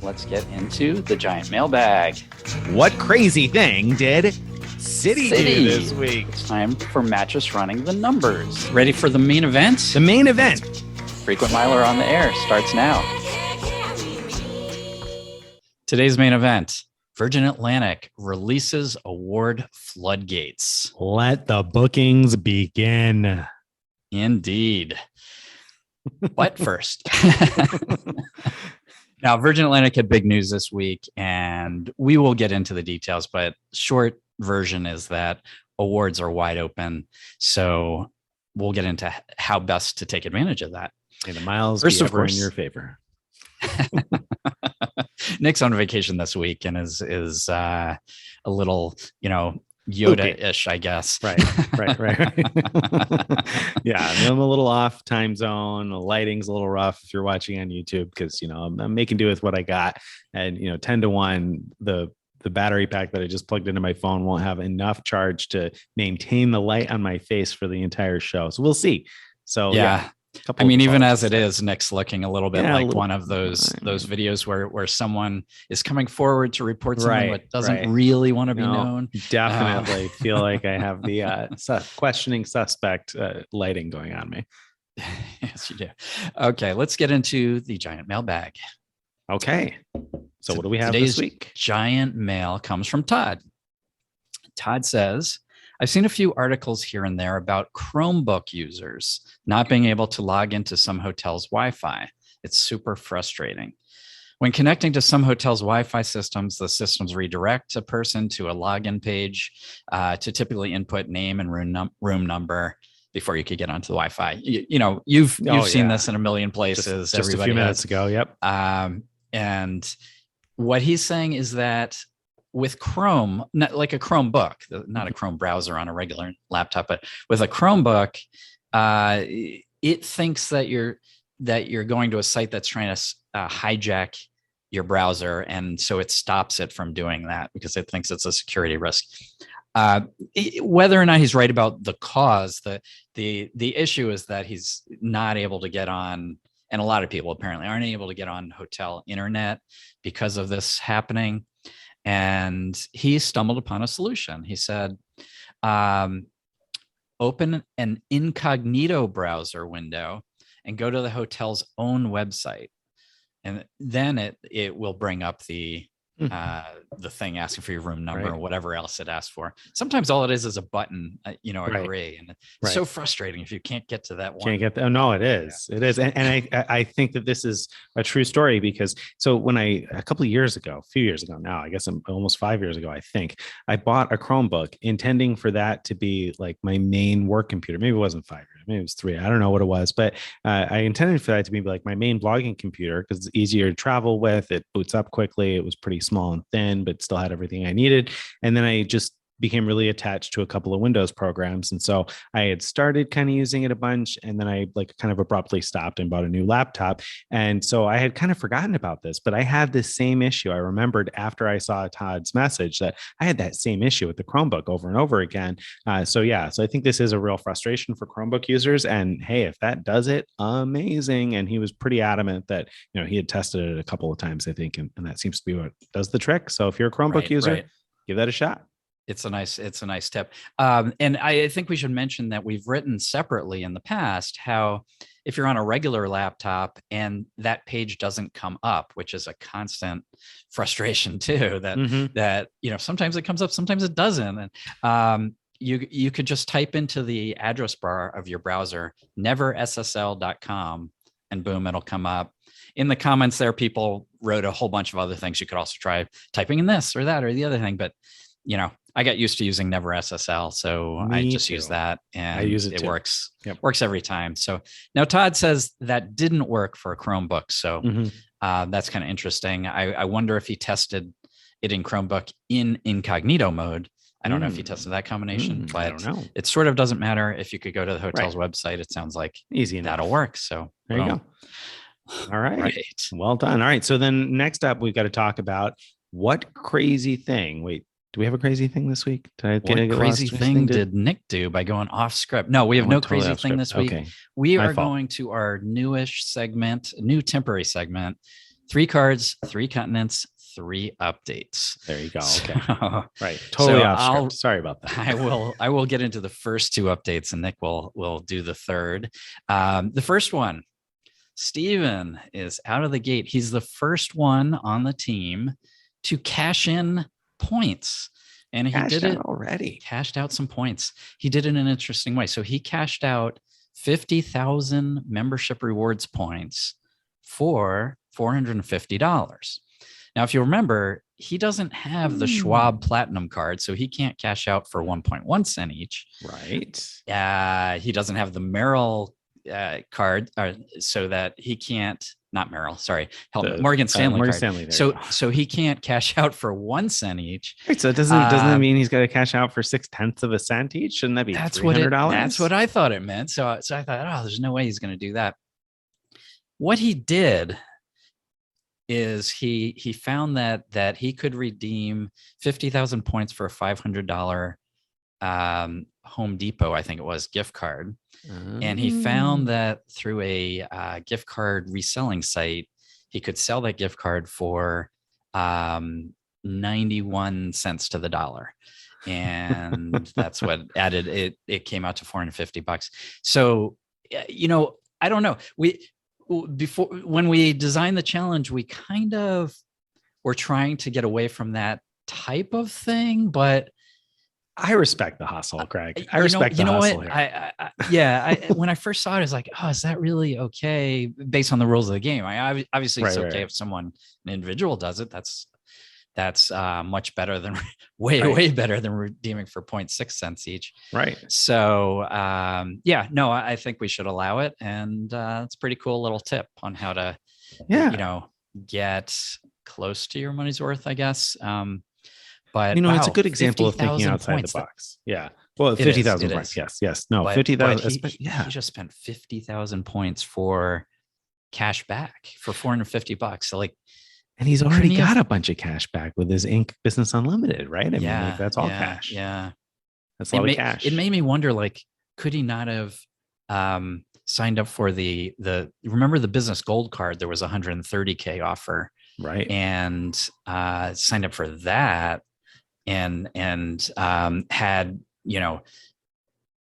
let's get into the giant mailbag. What crazy thing did City do this week? It's time for Mattress running the numbers. Ready for the main event? The main event. Frequent Miler on the air starts now. Today's main event. Virgin Atlantic releases award floodgates. Let the bookings begin. Indeed. But first, now Virgin Atlantic had big news this week, and we will get into the details, but short version is that awards are wide open. So we'll get into how best to take advantage of that. May the miles First, be of ever course, in your favor. Nick's on vacation this week and is a little, Yoda-ish, I guess. Right. Yeah, I'm a little off time zone. The lighting's a little rough if you're watching on YouTube because, I'm making do with what I got. And, 10 to 1, the battery pack that I just plugged into my phone won't have enough charge to maintain the light on my face for the entire show. So we'll see. So, yeah. Even as it is, Nick's looking a little bit like one of those videos where someone is coming forward to report something but doesn't really want to be known. Definitely feel like I have the questioning suspect lighting going on me. Yes, you do. Okay, let's get into the giant mailbag. Okay. So what do we have Today's this week? Giant mail comes from Todd. Todd says, I've seen a few articles here and there about Chromebook users not being able to log into some hotels' Wi-Fi. It's super frustrating. When connecting to some hotels' Wi-Fi systems, the systems redirect a person to a login page to typically input name and room number before you could get onto the Wi-Fi. You've seen this in a million places. Just a few minutes ago. Yep. And what he's saying is that with Chrome, not like a Chromebook, not a Chrome browser on a regular laptop, but with a Chromebook, it thinks that you're going to a site that's trying to hijack your browser, and so it stops it from doing that because it thinks it's a security risk. Whether or not he's right about the cause, the issue is that he's not able to get on, and a lot of people apparently aren't able to get on hotel internet because of this happening. And he stumbled upon a solution. He said, open an incognito browser window and go to the hotel's own website. And then it will bring up the thing asking for your room number or whatever else it asks for. Sometimes all it is a button, agree. And it's so frustrating if you can't get to that one. Can't get that. No, it is. Yeah. It is. And I think that this is a true story because when a few years ago now, I guess almost 5 years ago, I think I bought a Chromebook intending for that to be like my main work computer. Maybe it wasn't 5 years. Maybe it was 3. I don't know what it was, but I intended for that to be like my main blogging computer because it's easier to travel with. It boots up quickly. It was pretty small and thin, but still had everything I needed. And then I just became really attached to a couple of Windows programs. And so I had started kind of using it a bunch, and then I kind of abruptly stopped and bought a new laptop. And so I had kind of forgotten about this, but I had this same issue. I remembered after I saw Todd's message that I had that same issue with the Chromebook over and over again. So I think this is a real frustration for Chromebook users. And hey, if that does it, amazing. And he was pretty adamant that, he had tested it a couple of times, I think, and that seems to be what does the trick. So if you're a Chromebook user, give that a shot. It's a nice tip. And I think we should mention that we've written separately in the past how if you're on a regular laptop and that page doesn't come up, which is a constant frustration too, that sometimes it comes up, sometimes it doesn't. And you could just type into the address bar of your browser, neverssl.com, and boom, it'll come up. In the comments there, people wrote a whole bunch of other things. You could also try typing in this or that or the other thing, but I got used to using Never SSL, so I just use that, and I use it works. Yep. Works every time. So now Todd says that didn't work for a Chromebook, so that's kind of interesting. I wonder if he tested it in Chromebook in incognito mode. I don't know if he tested that combination, but I don't know. It sort of doesn't matter. If you could go to the hotel's website, it sounds like easy enough. That'll work. So there you go. All right. Well done. All right. So then next up, we've got to talk about what crazy thing. Wait. Do we have a crazy thing this week? What crazy thing did Nick do by going off script? No, we have no crazy thing this week. Okay. We are going to our new temporary segment 3 cards, 3 continents, 3 updates. There you go. So, Okay. Right. Totally off script. Sorry about that. I will get into the first 2 updates, and Nick will do the third. The first one, Steven is out of the gate. He's the first one on the team to cash in points. And he did it already. Cashed out some points. He did it in an interesting way. So he cashed out 50,000 membership rewards points for $450. Now, if you remember, he doesn't have the Schwab Platinum card, so he can't cash out for 1.1 cent each. Right. He doesn't have the Merrill card, so that he can't. Not Merrill, sorry, Morgan Stanley card. Stanley, so he can't cash out for 1 cent each. Right, so doesn't that mean he's got to cash out for 0.6 of a cent each? Shouldn't that be $300? That's what I thought it meant. So I thought, oh, there's no way he's going to do that. What he did is he found that he could redeem 50,000 points for a $500 Home Depot, I think it was, gift card. And he found that through a gift card reselling site, he could sell that gift card for 91 cents to the dollar. And that's what added it came out to $450. So, I don't know. Before, when we designed the challenge, we kind of were trying to get away from that type of thing, but I respect the hustle, Greg. I respect the hustle here. When I first saw it, I was like, oh, is that really okay based on the rules of the game? Obviously it's okay if an individual does it. That's much better than way better than redeeming for 0.6 cents each. Right. So I think we should allow it. And it's a pretty cool little tip on how to, get close to your money's worth, I guess. But it's a good example of thinking outside the box. Yeah. Well, 50,000 points. Yes. No, 50,000. He just spent 50,000 points for cash back for $450. So and he's already got a bunch of cash back with his Inc. Business Unlimited, right? I mean, that's all cash. Yeah. That's a lot of cash. It made me wonder, could he not have signed up for remember the business gold card? There was a $130K offer. Right. And signed up for that. And had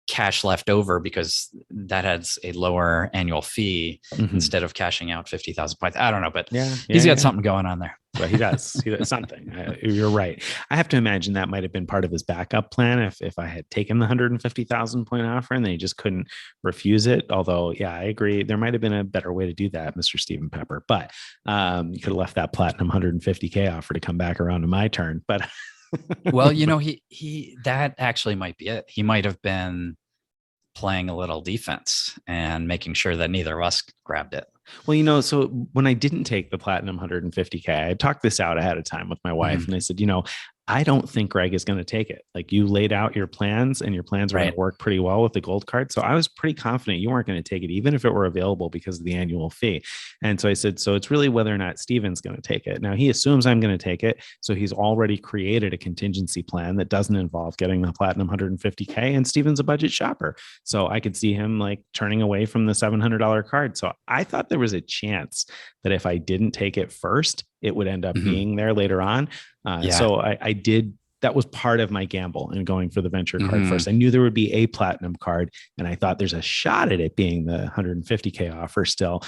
cash left over because that has a lower annual fee instead of cashing out 50,000 points. I don't know, but he's got something going on there. But he does. He does something. You're right. I have to imagine that might have been part of his backup plan. If I had taken the 150,000 point offer and then he just couldn't refuse it. Although, I agree. There might have been a better way to do that, Mr. Stephen Pepper. But you could have left that platinum 150K offer to come back around to my turn. But well, he that actually might be it. He might have been playing a little defense and making sure that neither of us grabbed it. Well, so when I didn't take the platinum 150K, I talked this out ahead of time with my wife and I said, I don't think Greg is going to take it. You laid out your plans and your plans were going to work pretty well with the gold card. So I was pretty confident you weren't going to take it, even if it were available because of the annual fee. And so I said, so it's really whether or not Steven's going to take it. Now he assumes I'm going to take it. So he's already created a contingency plan that doesn't involve getting the platinum 150K, and Steven's a budget shopper. So I could see him turning away from the $700 card. So I thought there was a chance that if I didn't take it first, it would end up being there later on. So I did. That was part of my gamble in going for the venture card first. I knew there would be a platinum card, and I thought there's a shot at it being the 150K offer still.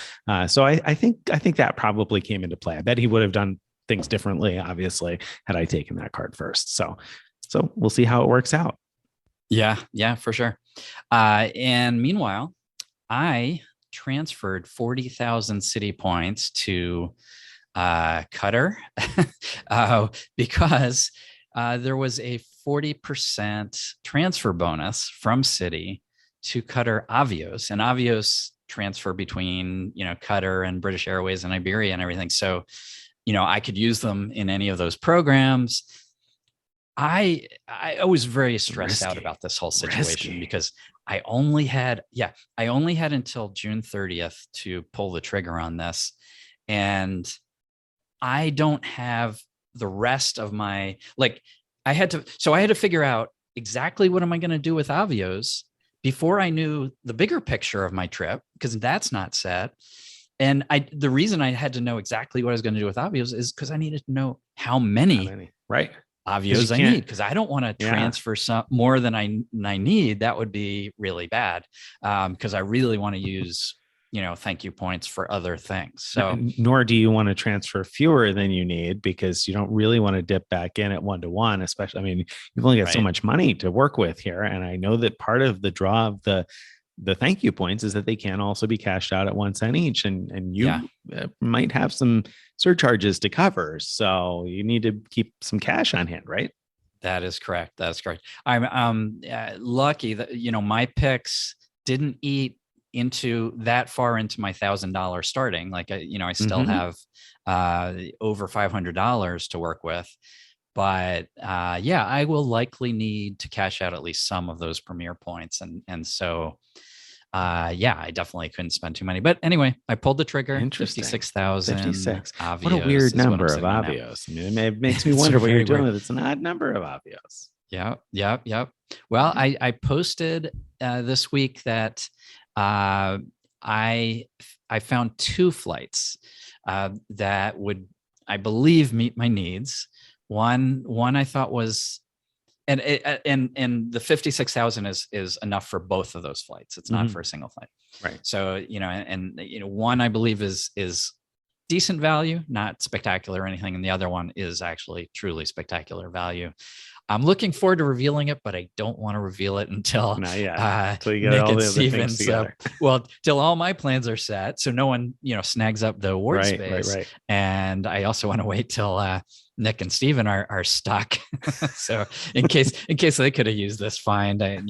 So I think that probably came into play. I bet he would have done things differently, obviously, had I taken that card first. So we'll see how it works out. Yeah, for sure. And meanwhile, I transferred 40,000 city points to Qatar because there was a 40% transfer bonus from Citi to Qatar Avios, and Avios transfer between Qatar and British Airways and Iberia and everything. So I could use them in any of those programs. I was very stressed out about this whole situation because I only had until June 30th to pull the trigger on this, and I don't have the rest of my I had to figure out exactly what am I going to do with Avios before I knew the bigger picture of my trip, because that's not set. And the reason I had to know exactly what I was going to do with Avios is because I needed to know how How many many? Right. Avios I need, because I don't want to Yeah. transfer some more than I need. That would be really bad, because I really want to use, thank you points for other things. So Nor do you want to transfer fewer than you need, because you don't really want to dip back in at 1-to-1, especially, I mean, you've only got so Right. much money to work with here. And I know that part of the draw of the thank you points is that they can also be cashed out at 1 cent each, and you might have some surcharges to cover. So you need to keep some cash on hand, right? That is correct. That's correct. I'm lucky that, my picks didn't eat into that far into my $1,000 starting. Like, I still have over $500 to work with. But I will likely need to cash out at least some of those premier points. And so, I definitely couldn't spend too many. But anyway, I pulled the trigger. Interesting. 56,000. 56. Avios. What a weird number of sitting on now. Avios. I mean, it makes me It's wonder what you're very doing weird. with. It's an odd number of Avios. Yep. Well, I posted this week that I found 2 flights that would, I believe, meet my needs. One I thought was, and the 56,000 is enough for both of those flights. It's not for a single flight. Right. So, one I believe is decent value, not spectacular or anything, and the other one is actually truly spectacular value. I'm looking forward to revealing it, but I don't want to reveal it until Not yet. Until you get Nick all and the other Steven. things together. Till all my plans are set, so no one snags up the award space. Right. And I also want to wait till Nick and Steven are stuck. So in case they could have used this find, I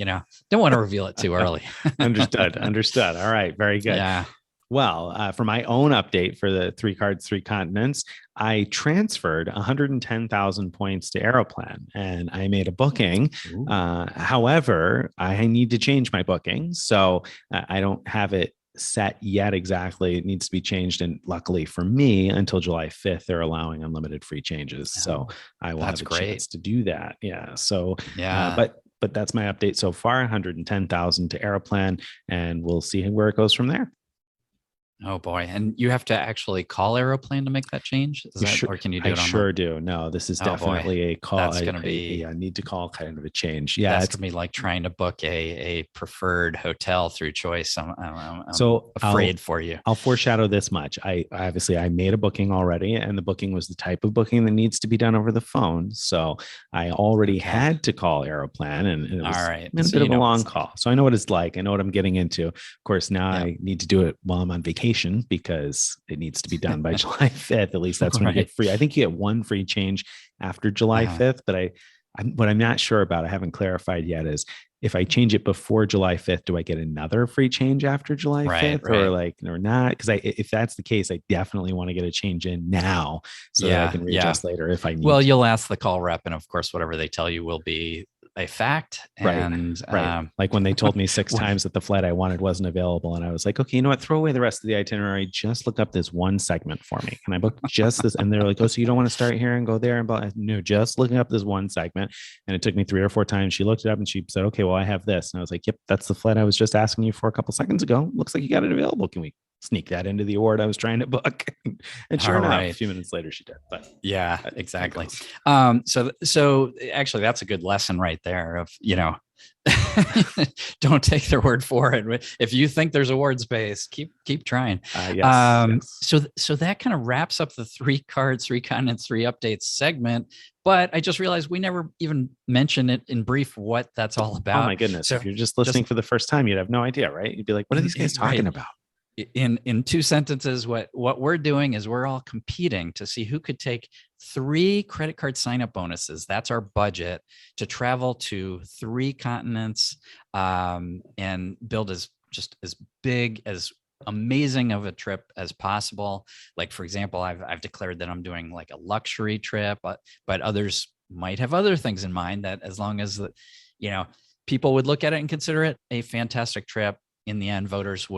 don't want to reveal it too early. Understood. All right. Very good. Yeah. Well, for my own update for the 3 cards, 3 continents, I transferred 110,000 points to Aeroplan, and I made a booking. However, I need to change my booking, so I don't have it set yet exactly. It needs to be changed, and luckily for me, until July 5th, they're allowing unlimited free changes. So I will have a chance to do that. Yeah. So but that's my update so far. 110,000 to Aeroplan, and we'll see where it goes from there. Oh boy. And you have to actually call Aeroplan to make that change? Or can you do it online? I sure do. No, this is definitely a call. That's going to be I need to call kind of a change. Yeah. That's going to be like trying to book a preferred hotel through Choice. I'm so afraid for you. I'll foreshadow this much. I made a booking already, and the booking was the type of booking that needs to be done over the phone. So I already had to call Aeroplan, and it was a bit of a long call. So I know what it's like. I know what I'm getting into. Of course, now I need to do it while I'm on vacation, because it needs to be done by July 5th. At least that's when you get free. I think you get 1 free change after July 5th, but what I'm not sure about, I haven't clarified yet, is if I change it before July 5th, do I get another free change after July 5th or not? Because if that's the case, I definitely want to get a change in now so that I can readjust later if I need. Well, you'll ask the call rep, and of course, whatever they tell you will be a fact. And like when they told me 6 times that the flight I wanted wasn't available, and I was like, okay, you know what, throw away the rest of the itinerary, just look up this one segment for me. Can I book just this? And they're like, oh, so you don't want to start here and go there? And no, just looking up this one segment. And it took me 3 or 4 times. She looked it up and she said, okay, well, I have this. And I was like, yep, that's the flight I was just asking you for a couple seconds ago. Looks like you got it available. Can we sneak that into the award I was trying to book? And sure enough, a few minutes later she did. But yeah, exactly. So actually that's a good lesson right there of, don't take their word for it. If you think there's award space, keep trying. Yes. So that kind of wraps up the 3 cards, 3 continents, 3 updates segment. But I just realized we never even mentioned it in brief what that's all about. Oh my goodness. So if you're just listening for the first time, you'd have no idea, right? You'd be like, what are these guys talking about? In 2 sentences, what we're doing is we're all competing to see who could take 3 credit card sign-up bonuses. That's our budget to travel to 3 continents, and build as big, as amazing of a trip as possible. Like, for example, I've declared that I'm doing like a luxury trip, but others might have other things in mind that, as long as people would look at it and consider it a fantastic trip, in the end, readers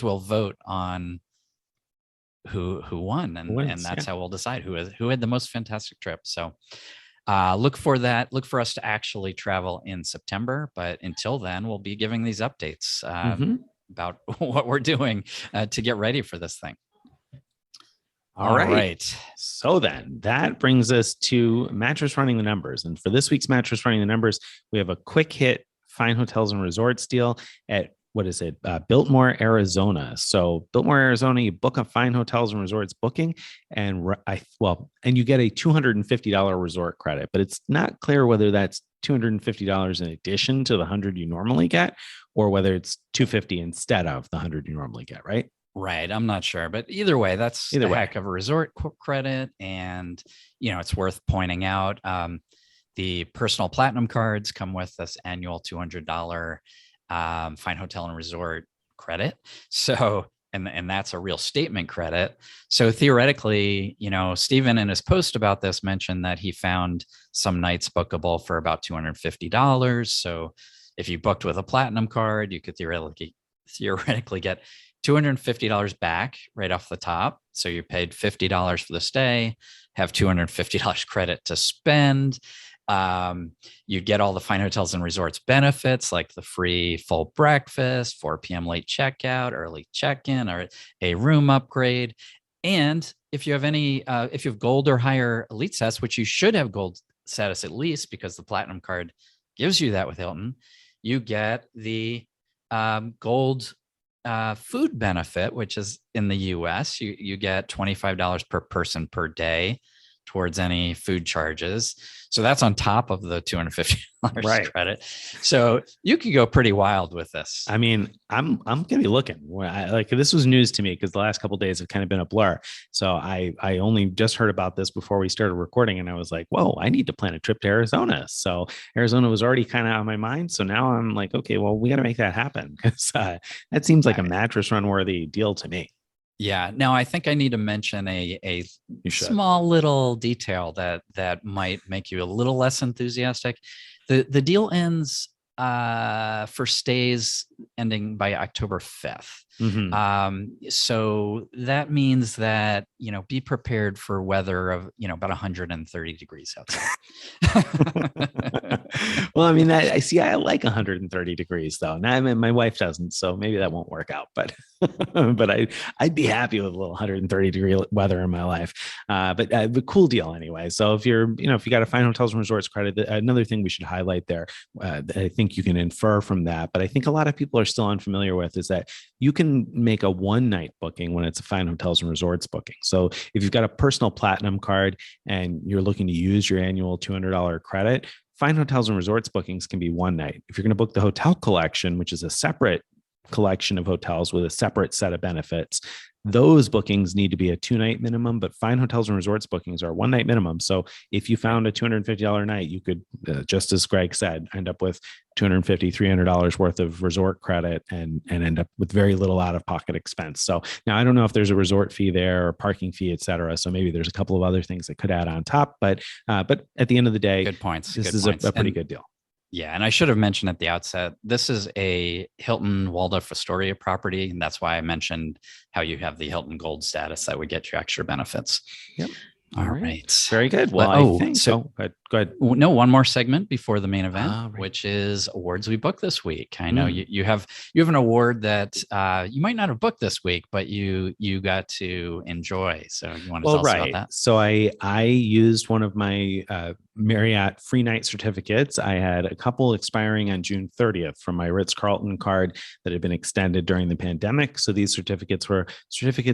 will vote on who won, and that's how we'll decide who had the most fantastic trip. So look for that. Look for us to actually travel in September. But until then, we'll be giving these updates. about what we're doing to get ready for this thing. All right. So then that brings us to Mattress Running the Numbers. And for this week's Mattress Running the Numbers, we have a quick hit Fine Hotels and Resorts deal at Biltmore, Arizona. So Biltmore, Arizona, you book a Fine Hotels and Resorts booking, and you get a $250 resort credit, but it's not clear whether that's $250 in addition to the 100 you normally get, or whether it's $250 instead of the 100 you normally get, right? Right. I'm not sure, but either way, that's a heck of a resort credit. And, it's worth pointing out, the personal platinum cards come with this annual $200 Fine Hotel and Resort credit. So, and that's a real statement credit. So theoretically, Stephen in his post about this mentioned that he found some nights bookable for about $250. So if you booked with a platinum card, you could theoretically get $250 back right off the top. So you paid $50 for the stay, have $250 credit to spend. You get all the Fine Hotels and Resorts benefits, like the free full breakfast, 4 p.m. late checkout, early check-in, or a room upgrade. And if you have gold or higher elite status, which you should have gold status at least, because the platinum card gives you that with Hilton, you get the gold food benefit, which is in the US, you get $25 per person per day towards any food charges. So that's on top of the $250 credit. So you could go pretty wild with this. I mean, I'm going to be looking. This was news to me because the last couple of days have kind of been a blur. So I only just heard about this before we started recording, and I was like, whoa, I need to plan a trip to Arizona. So Arizona was already kind of on my mind. So now I'm like, okay, well, we got to make that happen, because that seems like a mattress run worthy deal to me. Yeah. Now, I think I need to mention a small little detail that might make you a little less enthusiastic. The deal ends for stays ending by October 5th. Mm-hmm. So that means that, be prepared for weather of, about 130 degrees outside. Well, I mean, I like 130 degrees though. Now, I mean, my wife doesn't, so maybe that won't work out, but I'd be happy with a little 130 degree weather in my life. But the cool deal anyway. So if you got a Fine Hotels and Resorts credit, another thing we should highlight there, I think you can infer from that, but I think a lot of people are still unfamiliar with, is that you can make a one night booking when it's a Fine Hotels and Resorts booking. So if you've got a personal platinum card and you're looking to use your annual $200 credit, Fine Hotels and Resorts bookings can be one night. If you're going to book the hotel collection, which is a separate collection of hotels with a separate set of benefits, those bookings need to be a 2-night minimum, but Fine Hotels and Resorts bookings are 1-night minimum. So if you found a $250 night, you could, just as Greg said, end up with $250, $300 worth of resort credit and end up with very little out-of-pocket expense. So now I don't know if there's a resort fee there or parking fee, et cetera. So maybe there's a couple of other things that could add on top, but at the end of the day, good points. This is a pretty good deal. Yeah. And I should have mentioned at the outset, this is a Hilton Waldorf Astoria property. And that's why I mentioned how you have the Hilton Gold status that would get you extra benefits. Yep. All right. Very good. Well, I think so. Go ahead. No, one more segment before the main event, which is awards we booked this week. I know you have an award that you might not have booked this week, but you got to enjoy. So you want to tell us about that? So I used one of my Marriott free night certificates. I had a couple expiring on June 30th from my Ritz-Carlton card that had been extended during the pandemic. So these certificates were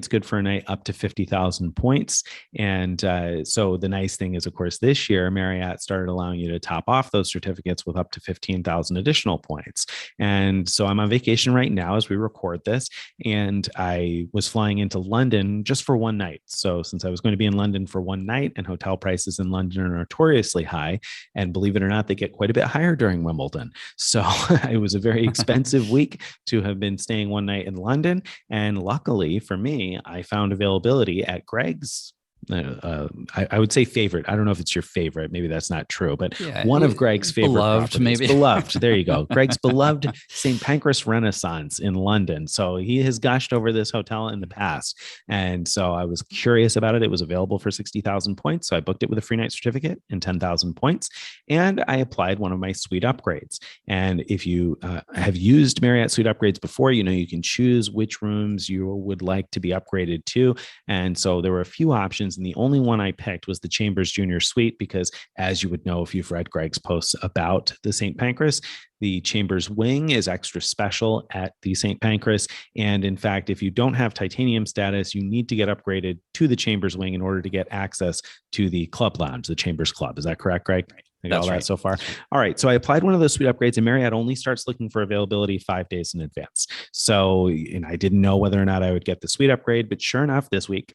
good for a night up to 50,000 points. And so the nice thing is, of course, this year, Marriott started allowing you to top off those certificates with up to 15,000 additional points. And so I'm on vacation right now as we record this. And I was flying into London just for one night. So since I was going to be in London for one night, and hotel prices in London are notoriously high, and believe it or not, they get quite a bit higher during Wimbledon. So it was a very expensive week to have been staying one night in London. And luckily for me, I found availability at Greg's I would say favorite. I don't know if it's your favorite. Maybe that's not true, but Yeah, one of Greg's favorite beloved, properties. maybe. Beloved. There you go. Greg's beloved St. Pancras Renaissance in London. So he has gushed over this hotel in the past. And so I was curious about it. It was available for 60,000 points. So I booked it with a free night certificate and 10,000 points. And I applied one of my suite upgrades. And if you have used Marriott suite upgrades before, you know, you can choose which rooms you would like to be upgraded to. And so there were a few options. And the only one I picked was the Chambers Junior Suite, because as you would know, if you've read Greg's posts about the St. Pancras, the Chambers wing is extra special at the St. Pancras. And in fact, if you don't have titanium status, you need to get upgraded to the Chambers wing in order to get access to the club lounge, the Chambers Club. Is that correct, Greg? I got all that so far. All right. So I applied one of those suite upgrades, and Marriott only starts looking for availability 5 days in advance. So, and I didn't know whether or not I would get the suite upgrade, but sure enough, this week,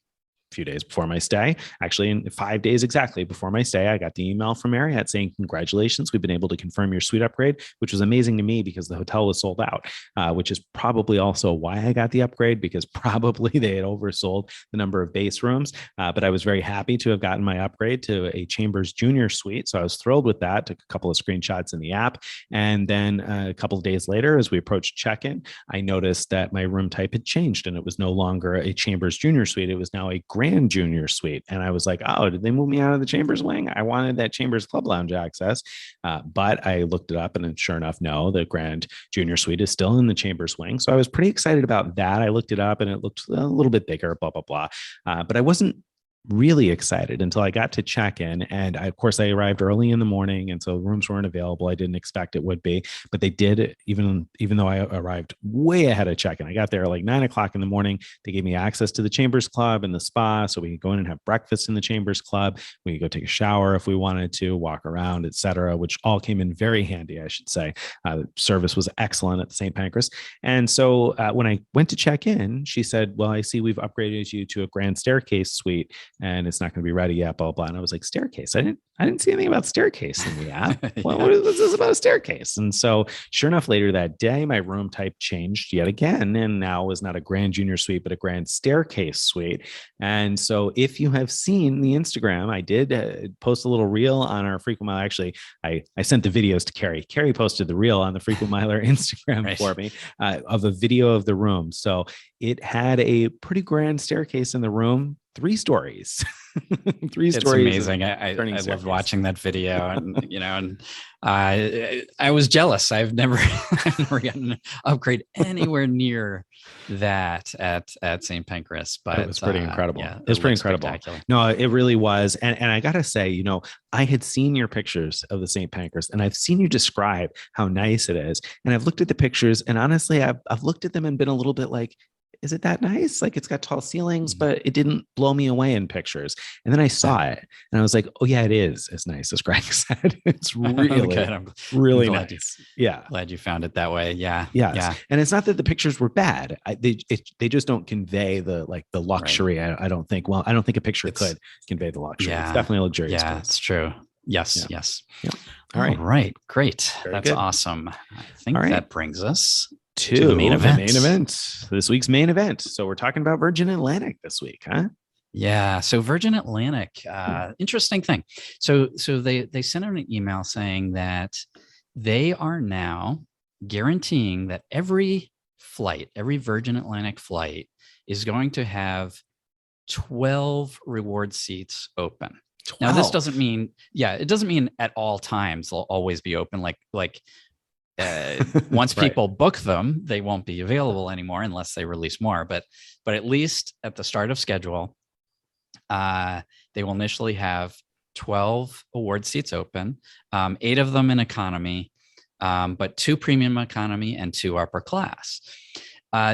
few days before my stay, actually in 5 days exactly before my stay, I got the email from Marriott saying, congratulations, we've been able to confirm your suite upgrade, which was amazing to me because the hotel was sold out, which is probably also why I got the upgrade, because probably they had oversold the number of base rooms. But I was very happy to have gotten my upgrade to a Chambers Junior Suite. So I was thrilled with that, took a couple of screenshots in the app. And then a couple of days later, as we approached check-in, I noticed that my room type had changed and it was no longer a Chambers Junior Suite. It was now a Grand Junior Suite. And I was like, oh, did they move me out of the Chambers wing? I wanted that Chambers Club Lounge access. But I looked it up and sure enough, no, the Grand Junior Suite is still in the Chambers wing. So I was pretty excited about that. I looked it up and it looked a little bit bigger, blah, blah, blah. But I wasn't really excited until I got to check in. And of course, I arrived early in the morning. And so rooms weren't available. I didn't expect it would be, but they did, even though I arrived way ahead of check in. I got there like 9 o'clock in the morning. They gave me access to the Chambers Club and the spa. So we could go in and have breakfast in the Chambers Club. We could go take a shower if we wanted to, walk around, etc., which all came in very handy, I should say. The service was excellent at the St. Pancras. And so when I went to check in, she said, well, I see we've upgraded you to a grand staircase suite and it's not going to be ready yet, blah, blah. And I was like, staircase? I didn't see anything about staircase in the app. Well, what is this about a staircase? And so sure enough, later that day, my room type changed yet again. And now was not a Grand Junior Suite, but a Grand Staircase Suite. And so if you have seen the Instagram, I did post a little reel on our Frequent Miler. Actually, I sent the videos to Carrie. Carrie posted the reel on the Frequent Miler Instagram for me of a video of the room. So it had a pretty grand staircase in the room, 3 stories. It's amazing. I loved watching that video, and and I was jealous. I've never gotten an upgrade anywhere near that at St. Pancras, but it was pretty incredible. Yeah, it was pretty incredible. No, it really was. And I gotta say, I had seen your pictures of the St. Pancras, and I've seen you describe how nice it is. And I've looked at the pictures, and honestly, I've looked at them and been a little bit like, is it that nice? Like, it's got tall ceilings, but it didn't blow me away in pictures. And then I saw it and I was like, oh yeah, it is as nice as Greg said. It's really good. Really nice. Glad you found it that way. Yeah. Yeah. And it's not that the pictures were bad. They just don't convey the luxury. Right. I don't think a picture could convey the luxury. Yeah. It's definitely a luxurious place. It's true. Yes. Yeah. All right. Great. That's awesome. I think that brings us to the main event. This week's main event. So we're talking about Virgin Atlantic this week, huh? Yeah. So Virgin Atlantic, interesting thing. So they sent out an email saying that they are now guaranteeing that every Virgin Atlantic flight is going to have 12 reward seats open. 12. Now, this doesn't mean, it doesn't mean at all times they'll always be open. Once people book them, they won't be available anymore unless they release more. But at least at the start of schedule, they will initially have 12 award seats open, 8 of them in economy, but 2 premium economy and 2 upper class.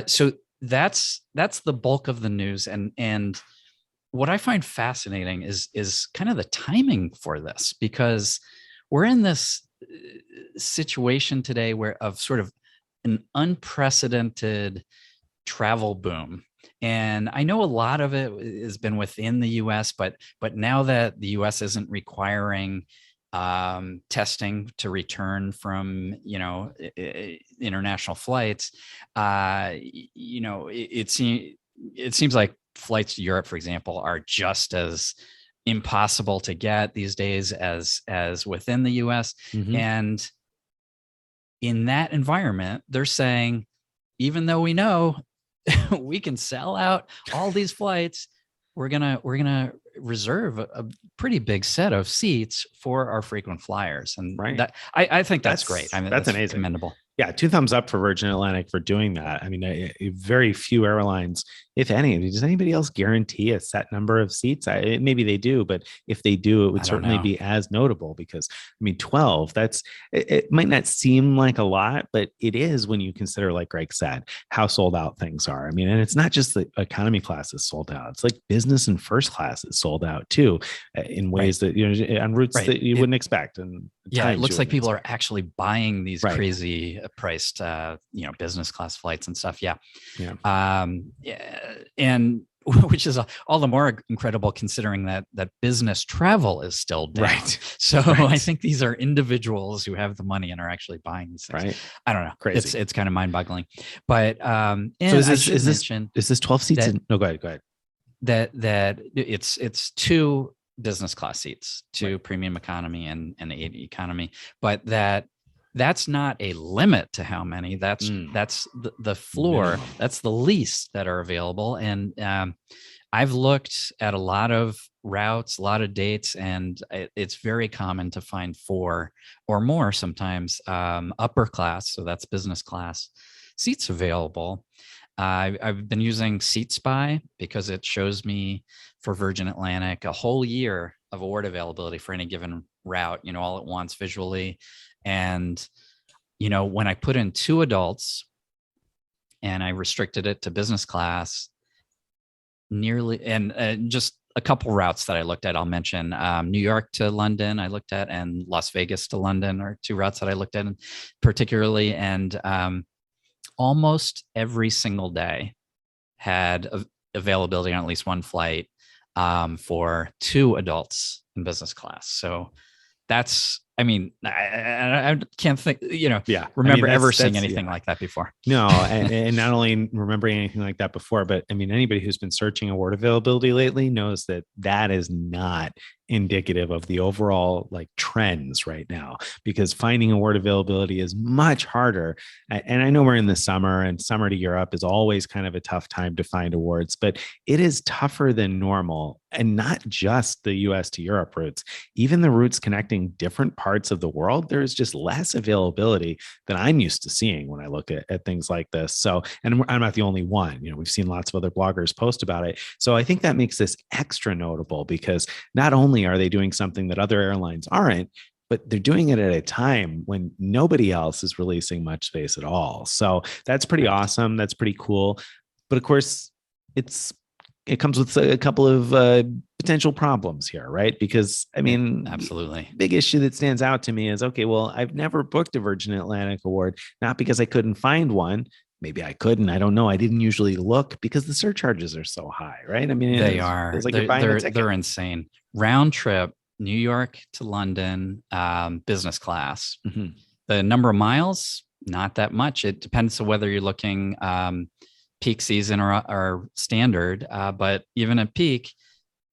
So that's the bulk of the news. And what I find fascinating is kind of the timing for this, because we're in this situation today of sort of an unprecedented travel boom. And I know a lot of it has been within the US, but now that the US isn't requiring testing to return from, international flights, it seems like flights to Europe, for example, are just as impossible to get these days as within the US. Mhm. And in that environment, they're saying, even though we know we can sell out all these flights, we're gonna reserve a pretty big set of seats for our frequent flyers. And Right. that I think that's great. I mean, that's amazing. Commendable. Yeah, 2 thumbs up for Virgin Atlantic for doing that. I mean, very few airlines, if any, does anybody else guarantee a set number of seats? Maybe they do, but if they do, it would certainly be as notable because, I mean, 12, it might not seem like a lot, but it is when you consider, like Greg said, how sold out things are. I mean, and it's not just the economy class is sold out. It's like business and first class is sold out too, in ways that, on routes that you wouldn't expect. And yeah, it looks like people are actually buying these crazy priced, business class flights and stuff. Yeah. And which is all the more incredible considering that business travel is still down. Right. So I think these are individuals who have the money and are actually buying these things. Right. I don't know. Crazy. It's kind of mind boggling, but, so is this 12 seats? No, go ahead. That it's 2 business class seats, 2 premium economy and 8 economy, but that's not a limit to how many. That's the floor. Minimum. That's the least that are available. And I've looked at a lot of routes, a lot of dates, and it's very common to find 4 or more sometimes upper class. So that's business class seats available. I've been using Seat Spy because it shows me for Virgin Atlantic a whole year of award availability for any given route, all at once visually. And, when I put in 2 adults and I restricted it to business class, and just a couple routes that I looked at, I'll mention New York to London I looked at, and Las Vegas to London are 2 routes that I looked at particularly. And almost every single day had availability on at least one flight for 2 adults in business class. So that's, I can't think, remember ever seeing anything like that before. No, and not only remembering anything like that before, but anybody who's been searching award availability lately knows that is not indicative of the overall trends right now, because finding award availability is much harder. And I know we're in the summer, and summer to Europe is always kind of a tough time to find awards, but it is tougher than normal. And not just the US to Europe routes, even the routes connecting different parts of the world, there's just less availability than I'm used to seeing when I look at things like this. So, and I'm not the only one, we've seen lots of other bloggers post about it. So I think that makes this extra notable, because not only are they doing something that other airlines aren't, but they're doing it at a time when nobody else is releasing much space at all. So that's pretty awesome. That's pretty cool. But of course, it comes with a couple of potential problems here, right? Because absolutely, big issue that stands out to me is, okay, well, I've never booked a Virgin Atlantic award, not because I couldn't find one. Maybe I couldn't. I don't know. I didn't usually look because the surcharges are so high, right? They are. It's like they're insane. Round trip, New York to London, business class. Mm-hmm. The number of miles, not that much. It depends on whether you're looking peak season or standard. But even at peak,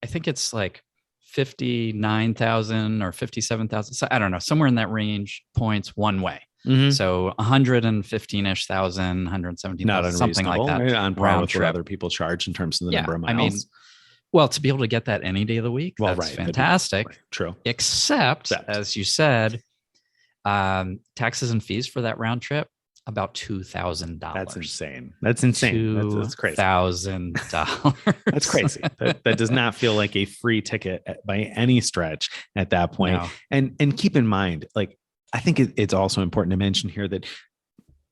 I think it's like 59,000 or 57,000. So I don't know, somewhere in that range points one way. Mm-hmm. So 115-ish thousand, 117,000, something like that. Right? On par with what other people charge in terms of the number of miles. Well, to be able to get that any day of the week, that's fantastic. True. Except, as you said, taxes and fees for that round trip, about $2,000. That's insane. That's insane. That's crazy. $2,000. That's crazy. That does not feel like a free ticket by any stretch at that point. No. And keep in mind, I think it's also important to mention here that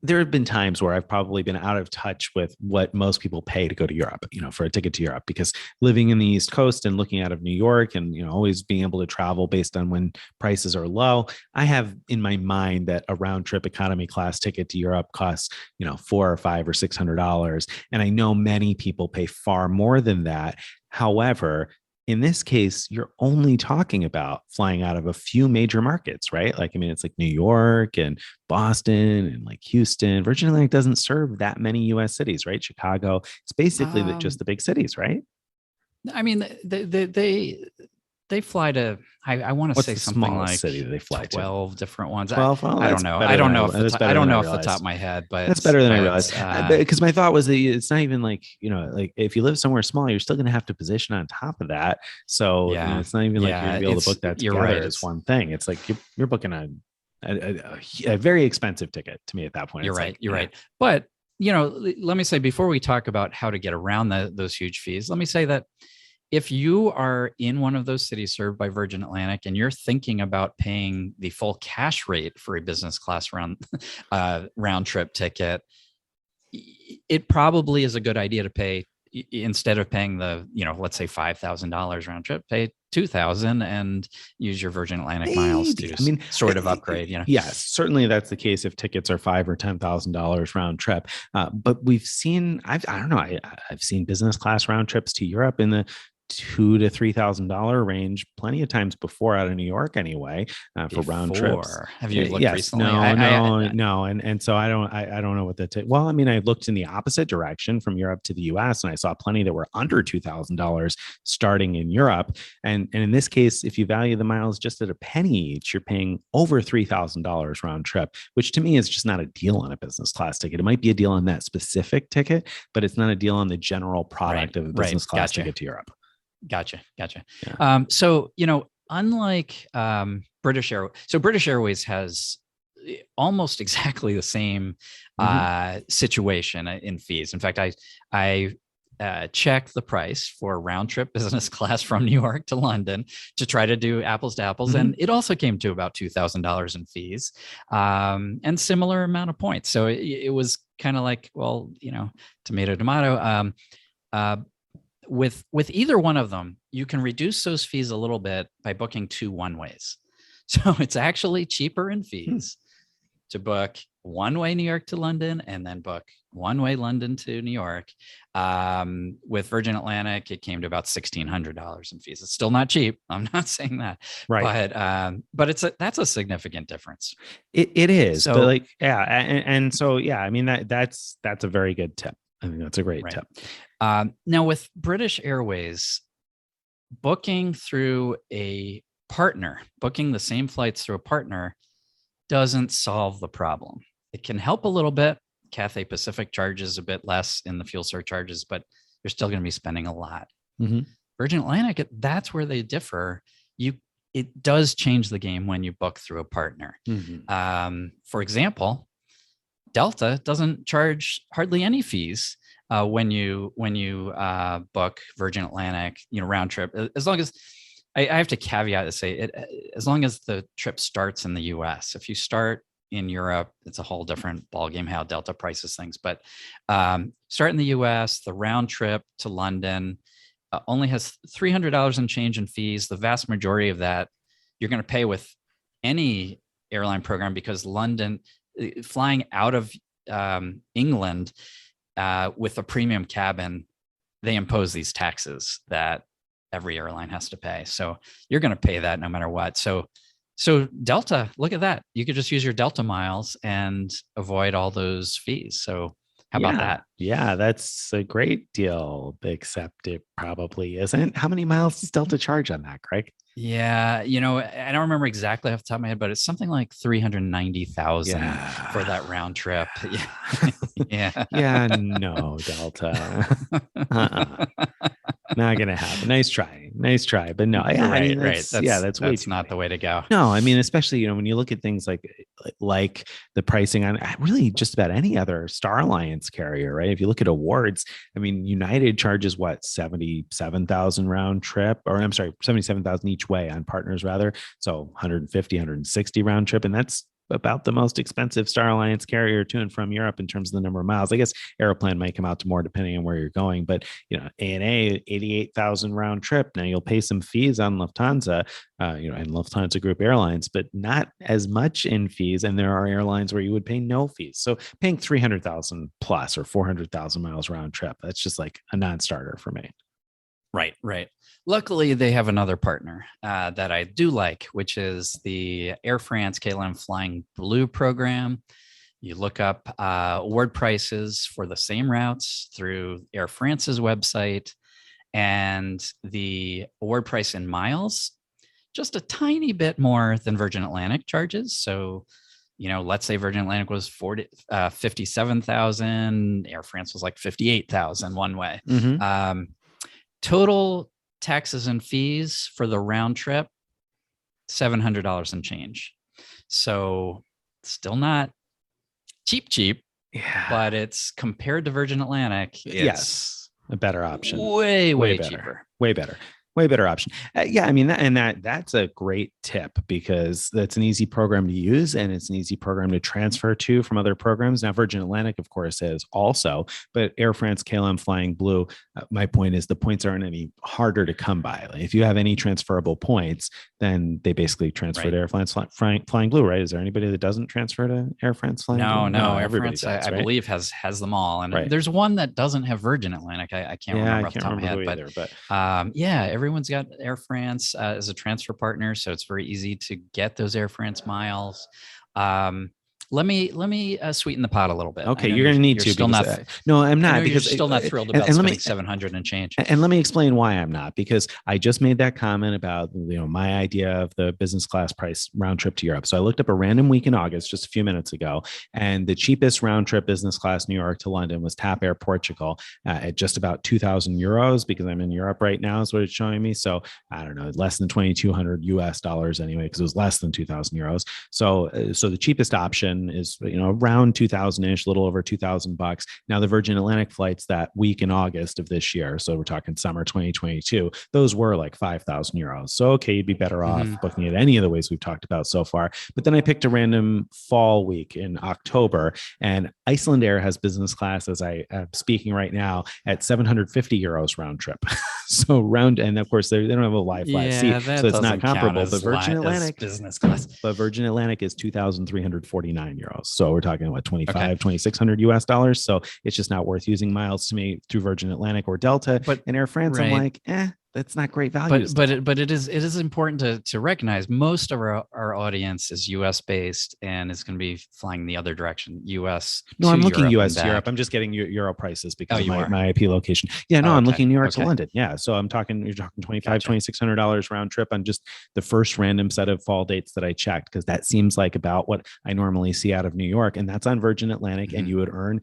there have been times where I've probably been out of touch with what most people pay to go to Europe, for a ticket to Europe, because living in the East Coast and looking out of New York and, always being able to travel based on when prices are low, I have in my mind that a round trip economy class ticket to Europe costs, $400 or $500 or $600. And I know many people pay far more than that. However, in this case, you're only talking about flying out of a few major markets, right? Like, I mean, it's like New York and Boston and like Houston. Virgin Atlantic doesn't serve that many US cities, right? Chicago. It's basically just Um, the big cities, right? I mean, they fly to, I want to What's say the something smallest like city that they fly to? 12 different ones. 12. Oh, I that's don't know. I better than don't know if that's I better don't than I know off the top of realized. my head, That's but better than I realized. uh, Because my thought was that it's not even like, like if you live somewhere small, you're still going to have to position on top of that. So, yeah, it's not even like you're going yeah, to be able to it's book that you're together right. as It's one thing. It's like you're booking a very expensive ticket to me at that point. You're It's right. like, You're right. But let me say before we talk about how to get around those huge fees, let me say that if you are in one of those cities served by Virgin Atlantic and you're thinking about paying the full cash rate for a business class round trip ticket, it probably is a good idea to pay instead of paying the let's say $5,000 round trip, pay 2,000 and use your Virgin Atlantic miles maybe. to I mean, sort of upgrade. yes, certainly that's the case if tickets are $5,000 or $10,000 round trip. But we've seen, I don't know, I've seen business class round trips to Europe in the $2,000 to $3,000 range plenty of times before out of New York anyway, for round trips. Before, have you looked Yes, recently? no, and so I don't know what that. Well, I mean, I looked in the opposite direction from Europe to the U.S. and I saw plenty that were under $2,000 starting in Europe. And in this case, if you value the miles just at a penny each, you're paying over $3,000 round trip, which to me is just not a deal on a business class ticket. It might be a deal on that specific ticket, but it's not a deal on the general product of a business class Gotcha. ticket to Europe. Gotcha. Yeah. So, unlike British Airways, so British Airways has almost exactly the same situation in fees. In fact, I checked the price for round trip business class from New York to London to try to do apples to apples, and it also came to about $2,000 in fees, and similar amount of points. So it was kind of like, well, tomato. With either one of them, you can reduce those fees a little bit by booking 2 one-ways. So it's actually cheaper in fees to book one-way New York to London and then book one-way London to New York. With Virgin Atlantic, it came to about $1,600 in fees. It's still not cheap. I'm not saying that, Right. but that's a significant difference. It is, So, but like, yeah, and so yeah, I mean that's a very good tip. I think that's a great tip. Now with British Airways, booking through a partner, booking the same flights through a partner doesn't solve the problem. It can help a little bit. Cathay Pacific charges a bit less in the fuel surcharges, but you're still going to be spending a lot. Virgin Atlantic, that's where they differ. It does change the game when you book through a partner. For example, Delta doesn't charge hardly any fees when you book Virgin Atlantic, round trip. As long as I have to caveat to say it, as long as the trip starts in the U.S. If you start in Europe, it's a whole different ballgame how Delta prices things. But start in the U.S., the round trip to London only has $300 and change in fees. The vast majority of that you're going to pay with any airline program because London, flying out of England with a premium cabin, they impose these taxes that every airline has to pay. So you're going to pay that no matter what. So Delta, look at that. You could just use your Delta miles and avoid all those fees. So how about that? Yeah, that's a great deal, except it probably isn't. How many miles does Delta charge on that, Craig? Yeah, I don't remember exactly off the top of my head, but it's something like 390,000 for that round trip. Yeah. Yeah, no, Delta. Not gonna happen. Nice try, but no. Yeah, I mean that's way too not many. the way to go. No, I mean, especially when you look at things like the pricing on really just about any other Star Alliance carrier, right? If you look at awards, I mean, United charges what 77,000 round trip, or I'm sorry, 77,000 each way on partners rather, so 150, 160 round trip, and that's about the most expensive Star Alliance carrier to and from Europe in terms of the number of miles. I guess Aeroplan might come out to more depending on where you're going, but ANA 88,000 round trip. Now you'll pay some fees on Lufthansa, and Lufthansa Group Airlines, but not as much in fees. And there are airlines where you would pay no fees. So paying 300,000 plus or 400,000 miles round trip, that's just like a non-starter for me. Right, right. Luckily, they have another partner that I do like, which is the Air France KLM Flying Blue program. You look up award prices for the same routes through Air France's website, and the award price in miles just a tiny bit more than Virgin Atlantic charges. So, let's say Virgin Atlantic was 57,000, Air France was like 58,000 one way. Mm-hmm. Total taxes and fees for the round trip, $700 and change. So still not cheap, Yeah. but it's compared to Virgin Atlantic. Yes. A better option. Way better. Cheaper. Way better option. Yeah, I mean, that's a great tip because that's an easy program to use and it's an easy program to transfer to from other programs. Now, Virgin Atlantic, of course, is also, but Air France KLM Flying Blue. My point is the points aren't any harder to come by. Like if you have any transferable points, then they basically transfer to Air France Flying Blue, right? Is there anybody that doesn't transfer to Air France Flying Blue? No, Air everybody France, does, I right? believe has them all, and Right. there's one that doesn't have Virgin Atlantic. I can't remember off the top of my head, but yeah, everyone's got Air France as a transfer partner, so it's very easy to get those Air France miles. Let me sweeten the pot a little bit. Okay, you're going to need to. Still because, not. No, I'm not. Because because you're still not thrilled about spending 700 and change. And let me explain why I'm not. Because I just made that comment about my idea of the business class price round trip to Europe. So I looked up a random week in August just a few minutes ago, and the cheapest round trip business class New York to London was TAP Air Portugal at just about 2,000 euros. Because I'm in Europe right now, is what it's showing me. So I don't know, less than 2,200 US dollars anyway, because it was less than 2,000 euros. So the cheapest option is around 2,000 ish, a little over $2,000. Now the Virgin Atlantic flights that week in August of this year, so we're talking summer 2022, those were like 5,000 euros. So okay, you'd be better off booking it any of the ways we've talked about so far. But then I picked a random fall week in October, and Iceland Air has business class, as I am speaking right now, at 750 euros round trip. So round, and of course they don't have a lie flat seat, so it's not comparable. But Virgin Atlantic business class, but Virgin Atlantic is 2,349 euros. So we're talking about 2,600 US dollars. So it's just not worth using miles to me through Virgin Atlantic or Delta. But in Air France, I'm like, that's not great value. But it is important to recognize most of our audience is US based and is going to be flying the other direction. US. No, I'm looking US to Europe. I'm just getting Euro prices because of my IP location. Yeah, no, I'm looking New York to London. Yeah. So you're talking $2,600 round trip on just the first random set of fall dates that I checked, because that seems like about what I normally see out of New York. And that's on Virgin Atlantic. And you would earn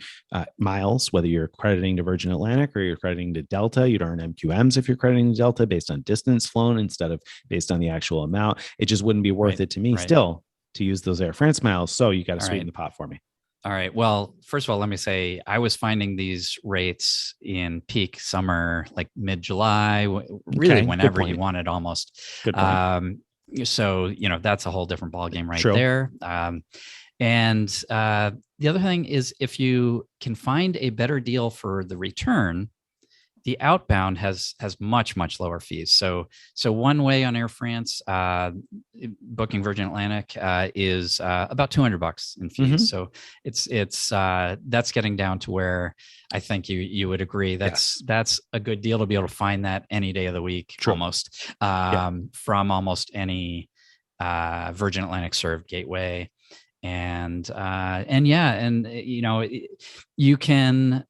miles, whether you're crediting to Virgin Atlantic or you're crediting to Delta. You'd earn MQMs if you're crediting to Delta based on distance flown instead of based on the actual amount. It just wouldn't be worth it to me still to use those Air France miles. So you got to sweeten the pot for me. All right. Well, first of all, let me say I was finding these rates in peak summer, like mid-July, really whenever you wanted almost. Good point. So, that's a whole different ballgame there. And the other thing is, if you can find a better deal for the return, the outbound has much lower fees. So one way on Air France, booking Virgin Atlantic is about $200 in fees. So it's that's getting down to where I think you would agree that's a good deal to be able to find that any day of the week, almost from almost any Virgin Atlantic served gateway, and you can.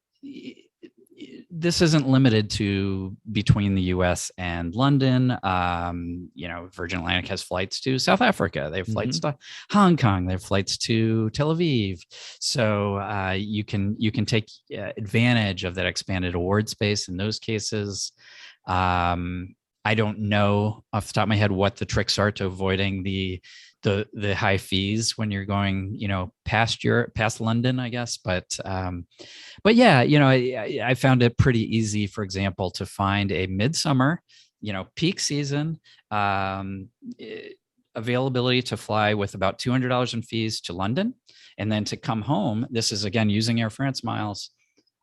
This isn't limited to between the US and London. Virgin Atlantic has flights to South Africa. They have flights to Hong Kong. They have flights to Tel Aviv. So you can take advantage of that expanded award space in those cases. I don't know off the top of my head what the tricks are to avoiding the high fees when you're going, past London, I guess. But yeah, I found it pretty easy, for example, to find a midsummer, peak season availability to fly with about $200 in fees to London, and then to come home. This is again using Air France miles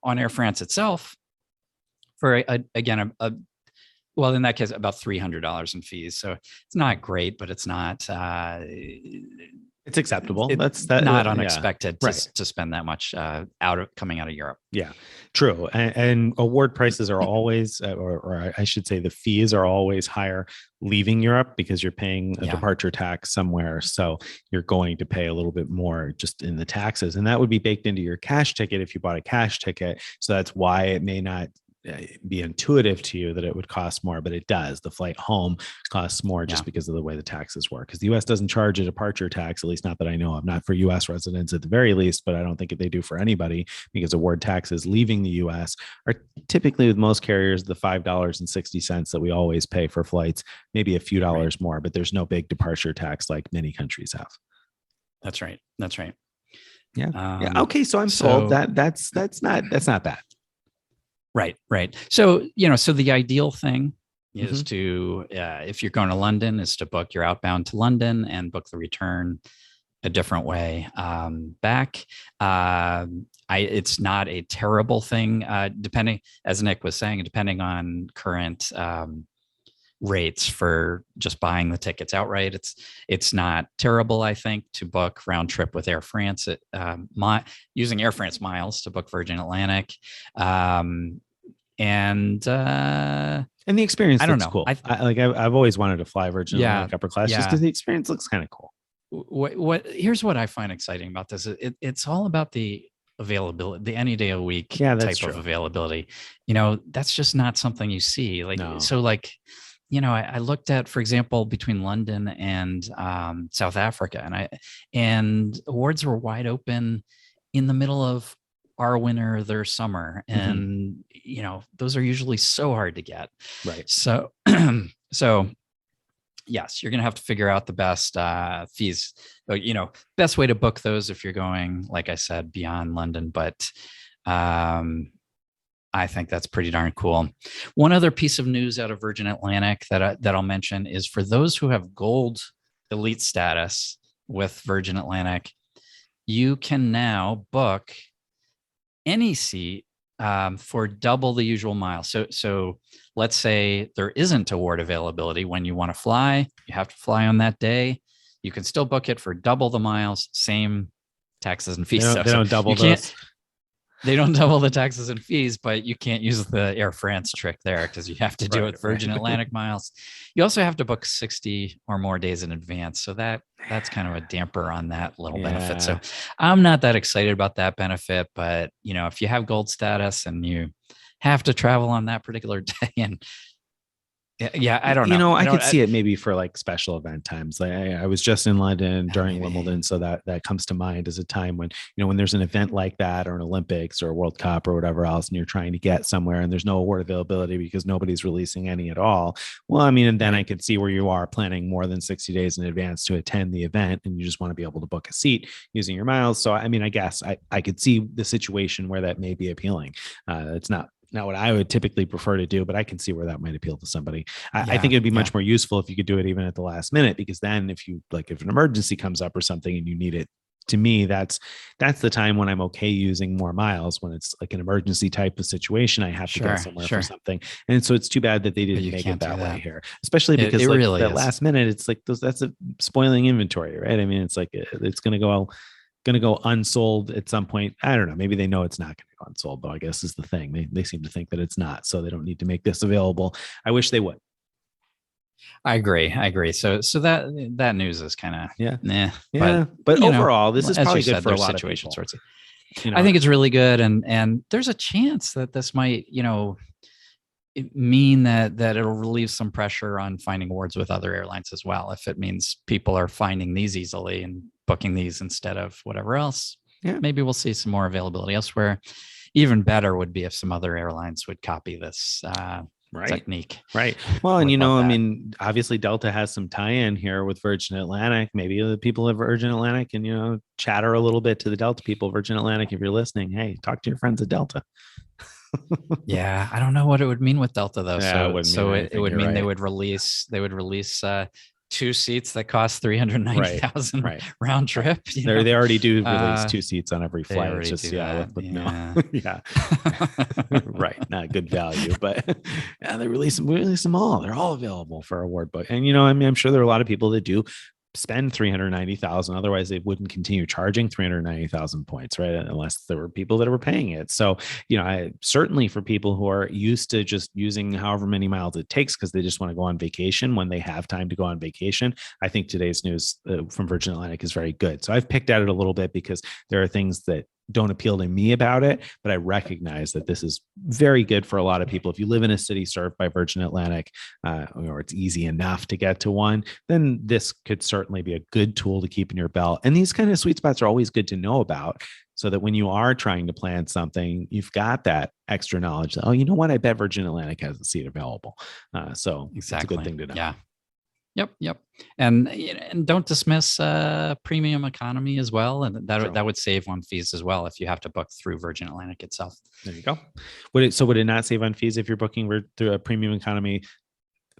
on Air France itself for well, in that case, about $300 in fees. So it's not great, but it's not It's acceptable. It, That's that. not Yeah. unexpected Right. to spend that much coming out of Europe. Yeah, true. And award prices are always, or I should say, the fees are always higher leaving Europe because you're paying a Yeah. departure tax somewhere. So you're going to pay a little bit more just in the taxes. And that would be baked into your cash ticket if you bought a cash ticket. So that's why it may not be intuitive to you that it would cost more, but it does. The flight home costs more just because of the way the taxes work. Because the U.S. doesn't charge a departure tax, at least not that I know of, not for U.S. residents at the very least, but I don't think they do for anybody because award taxes leaving the U.S. are typically with most carriers the $5.60 that we always pay for flights, maybe a few dollars more, but there's no big departure tax like many countries have. That's right. That's right. Yeah. Yeah. Okay. So I'm sold. That's not bad. Right. So, so the ideal thing is to, if you're going to London, is to book your outbound to London and book the return a different way back. It's not a terrible thing, depending, as Nick was saying, depending on current rates for just buying the tickets outright. It's not terrible, I think, to book round trip with Air France using Air France miles to book Virgin Atlantic. And the experience looks cool. I've always wanted to fly Virgin Atlantic upper class just because the experience looks kind of cool. Here's what I find exciting about this. It's all about the availability, the any day a week type of availability. That's just not something you see. I looked at, for example, between London and South Africa, and awards were wide open in the middle of our winter, their summer, and those are usually so hard to get. Right. So, yes, you're going to have to figure out the best fees, best way to book those if you're going, like I said, beyond London. But I think that's pretty darn cool. One other piece of news out of Virgin Atlantic that I'll mention is for those who have gold elite status with Virgin Atlantic, you can now book any seat for double the usual miles. So let's say there isn't award availability when you want to fly, you have to fly on that day. You can still book it for double the miles, same taxes and fees. They don't double those. They don't double the taxes and fees, but you can't use the Air France trick there because you have to do it Virgin Atlantic miles. You also have to book 60 or more days in advance. So that's kind of a damper on that little benefit. So I'm not that excited about that benefit, but if you have gold status and you have to travel on that particular day, and I don't know. I could see it maybe for like special event times. Like I was just in London during Wimbledon, so that comes to mind as a time when when there's an event like that, or an Olympics or a World Cup or whatever else, and you're trying to get somewhere and there's no award availability because nobody's releasing any at all. Well, and then I could see where you are planning more than 60 days in advance to attend the event, and you just want to be able to book a seat using your miles. So I guess I could see the situation where that may be appealing. It's not what I would typically prefer to do, but I can see where that might appeal to somebody. I think it'd be much more useful if you could do it even at the last minute, because then if an emergency comes up or something and you need it, to me, that's the time when I'm okay using more miles, when it's like an emergency type of situation. I have to get somewhere for something. And so it's too bad that they didn't make it that way here, especially because really that last minute, it's like that's a spoiling inventory, right? It's like, it's going to go unsold at some point. I don't know. Maybe they know it's not going to go unsold, though, I guess is the thing. They seem to think that it's not, so they don't need to make this available. I wish they would. I agree. So that news is kind of But overall, this is probably good for a lot of people. I think it's really good, and there's a chance that this might mean that it'll relieve some pressure on finding awards with other airlines as well. If it means people are finding these easily and booking these instead of whatever else, maybe we'll see some more availability elsewhere. Even better would be if some other airlines would copy this technique. Right. Well, and obviously Delta has some tie-in here with Virgin Atlantic. Maybe the people of Virgin Atlantic can, chatter a little bit to the Delta people. Virgin Atlantic, if you're listening, hey, talk to your friends at Delta. I don't know what it would mean with Delta though. It would mean they would release 2 seats that cost $390,000 round trip. They already do release 2 seats on every flight. It's just right, not good value, but they release them all. They're all available for award book. And I'm sure there are a lot of people that do spend 390,000. Otherwise, they wouldn't continue charging 390,000 points, right? Unless there were people that were paying it. So, certainly for people who are used to just using however many miles it takes because they just want to go on vacation when they have time to go on vacation, I think today's news from Virgin Atlantic is very good. So I've picked at it a little bit because there are things that don't appeal to me about it, but I recognize that this is very good for a lot of people. If you live in a city served by Virgin Atlantic, or it's easy enough to get to one, then this could certainly be a good tool to keep in your belt. And these kind of sweet spots are always good to know about, so that when you are trying to plan something, you've got that extra knowledge that, oh, you know what? I bet Virgin Atlantic has a seat available. So exactly. It's a good thing to know. Yeah. Yep. And don't dismiss premium economy as well. And that would save on fees as well if you have to book through Virgin Atlantic itself. There you go. Would it not save on fees if you're booking through a premium economy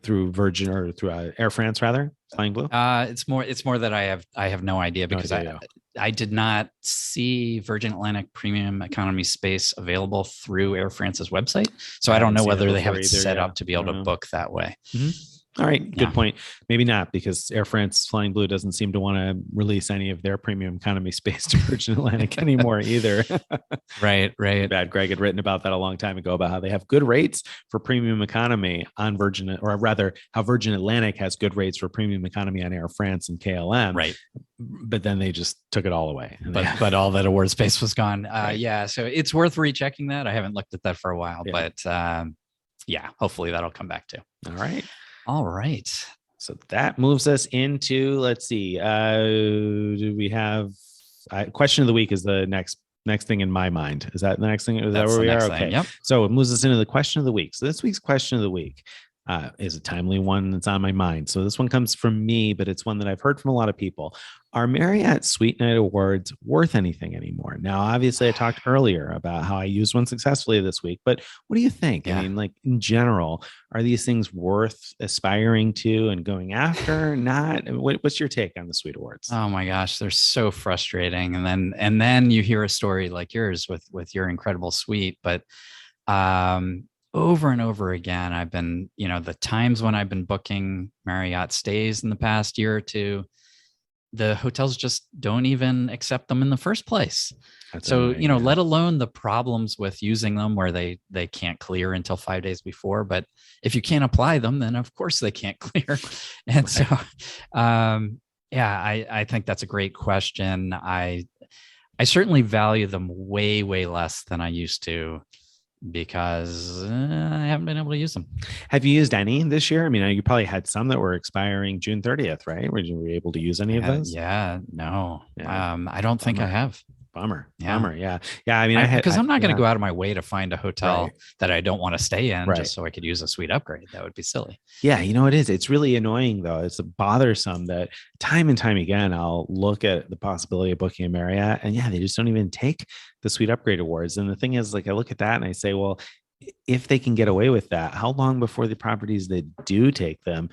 through Virgin or through Air France rather? Flying Blue? It's more that I have no idea because I did not see Virgin Atlantic premium economy space available through Air France's website. So I don't know whether they have it set up to be able to book that way. Mm-hmm. All right. Good point. Maybe not, because Air France Flying Blue doesn't seem to want to release any of their premium economy space to Virgin Atlantic anymore either. Right. Bad. Greg had written about that a long time ago, about how they have good rates for premium economy on Virgin, or rather how Virgin Atlantic has good rates for premium economy on Air France and KLM. Right. But then they just took it all away. But all that award space was gone. Right. Yeah. So it's worth rechecking that. I haven't looked at that for a while, but hopefully that'll come back too. All right. So that moves us into, let's see. Do we have question of the week is the next thing in my mind. Is that the next thing? Is that where we are? Okay. Yep. So it moves us into the question of the week. So this week's question of the week is a timely one that's on my mind. So this one comes from me, but it's one that I've heard from a lot of people. Are Marriott Suite Night Awards worth anything anymore? Now, obviously, I talked earlier about how I used one successfully this week, but what do you think? Yeah. I mean, like in general, are these things worth aspiring to and going after? Not? What's your take on the Suite Awards? Oh my gosh, they're so frustrating. And then you hear a story like yours with your incredible suite, but over and over again, I've been, the times when I've been booking Marriott stays in the past year or two, the hotels just don't even accept them in the first place. That's annoying, let alone the problems with using them where they can't clear until 5 days before. But if you can't apply them, then of course they can't clear. And so, I think that's a great question. I certainly value them way, way less than I used to, because I haven't been able to use them. Have you used any this year? I mean, you probably had some that were expiring June 30th, right? Were you able to use any of those? No. I don't think I have. Bummer. Yeah. Bummer. Yeah. I mean, because I'm not going to go out of my way to find a hotel that I don't want to stay in just so I could use a suite upgrade. That would be silly. Yeah. It is. It's really annoying though. It's bothersome that time and time again, I'll look at the possibility of booking a Marriott and they just don't even take the suite upgrade awards. And the thing is, like, I look at that and I say, well, if they can get away with that, how long before the properties that do take them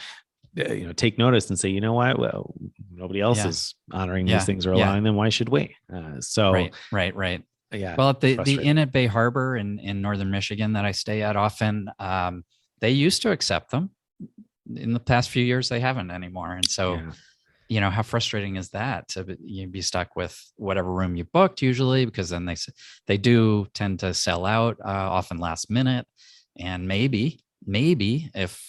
take notice and say, you know what, well, nobody else is honoring these things or allowing them. Why should we? Right. Yeah. Well, at the Inn at Bay Harbor in Northern Michigan that I stay at often, they used to accept them. In the past few years, they haven't anymore. And so, how frustrating is that to be stuck with whatever room you booked usually, because then they do tend to sell out often last minute. And maybe if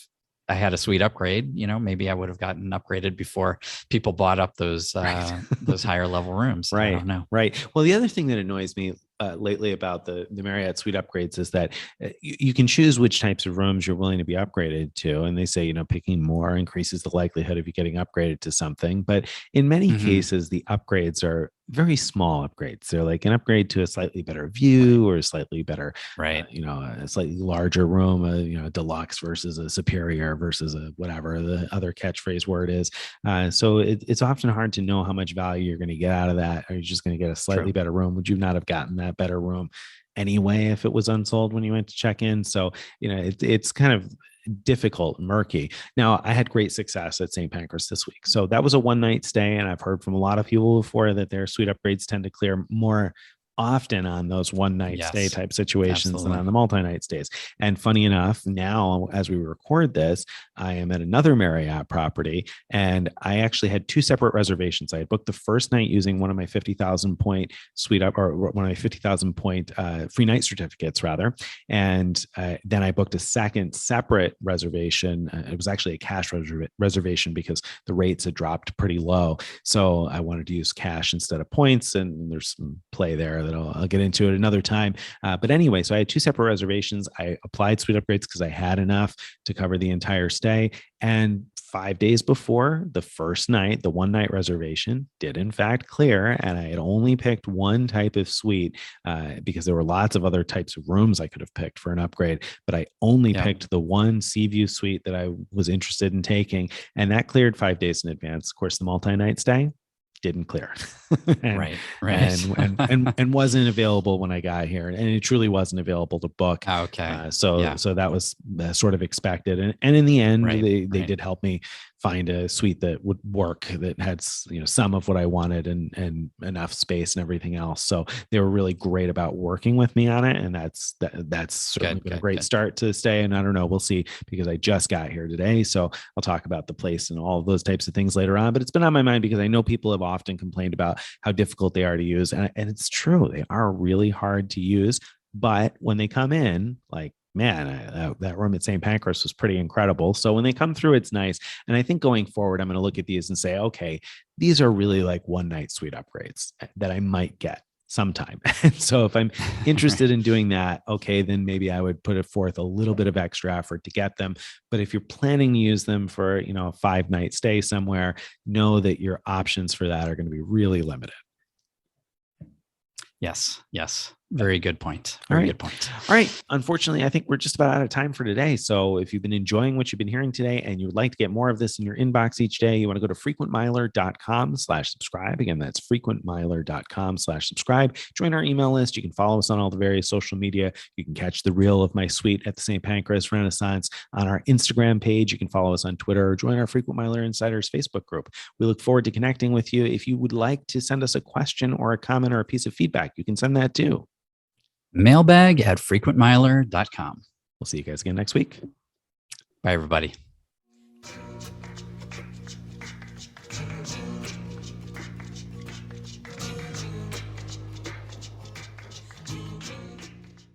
I had a suite upgrade, maybe I would have gotten upgraded before people bought up those higher level rooms. Right. I don't know. Right. Well, the other thing that annoys me lately about the Marriott suite upgrades is that you can choose which types of rooms you're willing to be upgraded to. And they say, picking more increases the likelihood of you getting upgraded to something. But in many cases, the upgrades are very small upgrades. They're like an upgrade to a slightly better view or a slightly better, a slightly larger room, a deluxe versus a superior versus a whatever the other catchphrase word is. So it's often hard to know how much value you're going to get out of that. Are you just going to get a slightly better room? Would you not have gotten that better room anyway if it was unsold when you went to check in? So, it's kind of difficult, murky. Now, I had great success at St. Pancras this week. So that was a one-night stay. And I've heard from a lot of people before that their suite upgrades tend to clear more often on those one night stay Yes, type situations absolutely. than on the multi-night stays. And funny enough, now as we record this, I am at another Marriott property, and I actually had two separate reservations. I had booked the first night using one of my 50,000 point suite up, or one of my 50,000 point free night certificates rather. And then I booked a second separate reservation. It was actually a cash reservation because the rates had dropped pretty low. So I wanted to use cash instead of points. And there's some play there that I'll get into at another time. But anyway, so I had two separate reservations. I applied suite upgrades because I had enough to cover the entire stay. And 5 days before the first night, the one night reservation did in fact clear. And I had only picked one type of suite because there were lots of other types of rooms I could have picked for an upgrade. But I only picked the one sea view suite that I was interested in taking. And that cleared 5 days in advance. Of course, the multi-night stay didn't clear. Right. And wasn't available when I got here, and it truly wasn't available to book. Okay. So that was sort of expected, and in the end, they did help me find a suite that would work, that had some of what I wanted and enough space and everything else. So they were really great about working with me on it, and that's certainly been a great start to stay. And I don't know, we'll see, because I just got here today, so I'll talk about the place and all of those types of things later on. But it's been on my mind because I know people have often complained about how difficult they are to use, and it's true, they are really hard to use. But when they come in, like, man, that room at St. Pancras was pretty incredible. So when they come through, it's nice. And I think going forward, I'm going to look at these and say, okay, these are really like one night suite upgrades that I might get sometime. And so if I'm interested in doing that, okay, then maybe I would put it forth a little bit of extra effort to get them. But if you're planning to use them for, a 5-night stay somewhere, know that your options for that are going to be really limited. Yes. Very good point. Very good point. All right. Unfortunately, I think we're just about out of time for today. So if you've been enjoying what you've been hearing today and you would like to get more of this in your inbox each day, you want to go to frequentmiler.com/subscribe. Again, that's frequentmiler.com/subscribe. Join our email list. You can follow us on all the various social media. You can catch the reel of my suite at the St. Pancras Renaissance on our Instagram page. You can follow us on Twitter, or join our Frequent Miler Insiders Facebook group. We look forward to connecting with you. If you would like to send us a question or a comment or a piece of feedback, you can send that too. Mailbag at frequentmiler.com. We'll see you guys again next week. Bye, everybody.